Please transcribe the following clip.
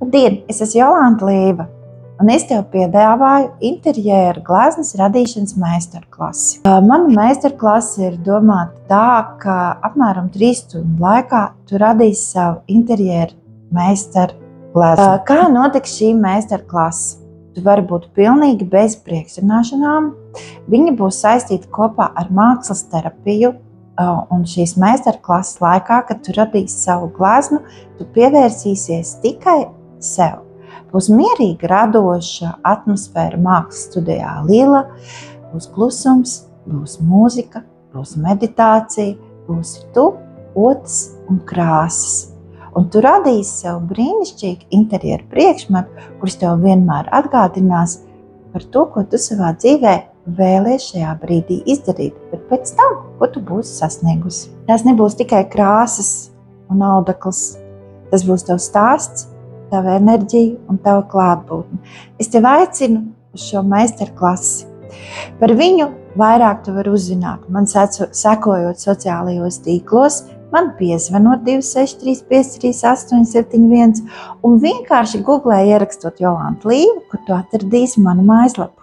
Labdien, es esmu Jolanta Līva, un es tev piedāvāju interjera gleznas radīšanas meistarklasi. Mana meistarklase ir domāta tā, ka apmēram 3 stundu laikā tu radīsi savu interjera meistargleznu. Kā notiks šī meistarklase? Tu vari būt pilnīgi bez priekšzināšanām. Viņa būs saistīta kopā ar mākslas terapiju, un šīs meistarklases laikā, kad tu radīsi savu gleznu, tu pievērsīsies tikai sev. Būs mierīga, radoša atmosfēra mākslas studijā Lila, būs klusums, būs mūzika, būs meditācija, būs tu, otrs un krāsas. Un tu radīsi sev brīnišķīgu interjeru priekšmetu, kurš tev vienmēr atgādinās par to, ko tu savā dzīvē vēlies šajā brīdī izdarīt, bet pēc tam, ko tu būsi sasniegusi. Tas nebūs tikai krāsas un audekls, tas būs tavs stāsts, tava enerģija un tava klātbūtne. Es tevi aicinu uz šo meistarklasi. Par viņu vairāk tu vari uzzināt, man sekojot sociālajos tīklos, man piezvanot 263 538 71 un vienkārši googlē ierakstot Jolanta Līva, kur tu atradīsi manu mājaslapu.